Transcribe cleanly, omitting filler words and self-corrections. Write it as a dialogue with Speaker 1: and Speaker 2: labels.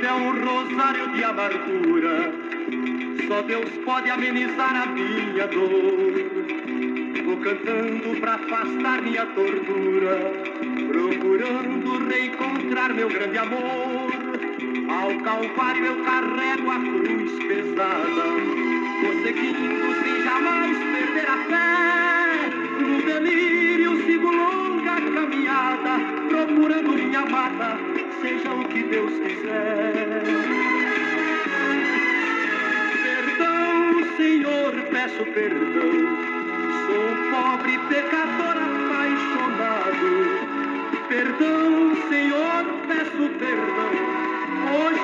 Speaker 1: é um rosário de amargura, só Deus pode amenizar a minha dor. Vou cantando pra afastar minha tortura, procurando reencontrar meu grande amor. Ao Calvário eu carrego a cruz pesada, vou seguindo sem jamais perder a fé. No delírio sigo longa caminhada, procurando minha amada, seja o que Deus quiser. Perdão, Senhor, peço perdão, sou um pobre pecador apaixonado. Perdão, Senhor, peço perdão, hoje